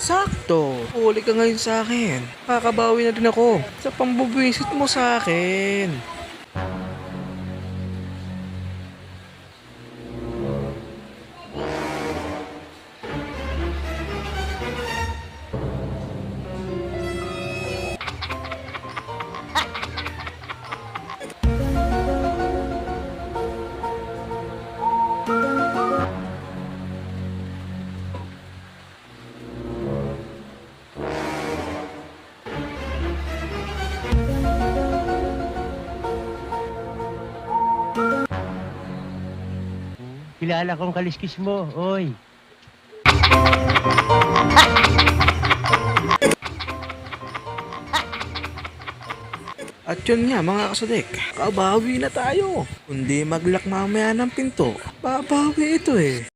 Sakto, huli ka ngayon sa akin. Kakabawi na din ako sa pambubwisit mo sa akin. Kilala kong kaliskis mo, oy. At yun nga mga kasadik, kabawi na tayo. Kundi maglock mamaya ng pinto, babawi ito eh.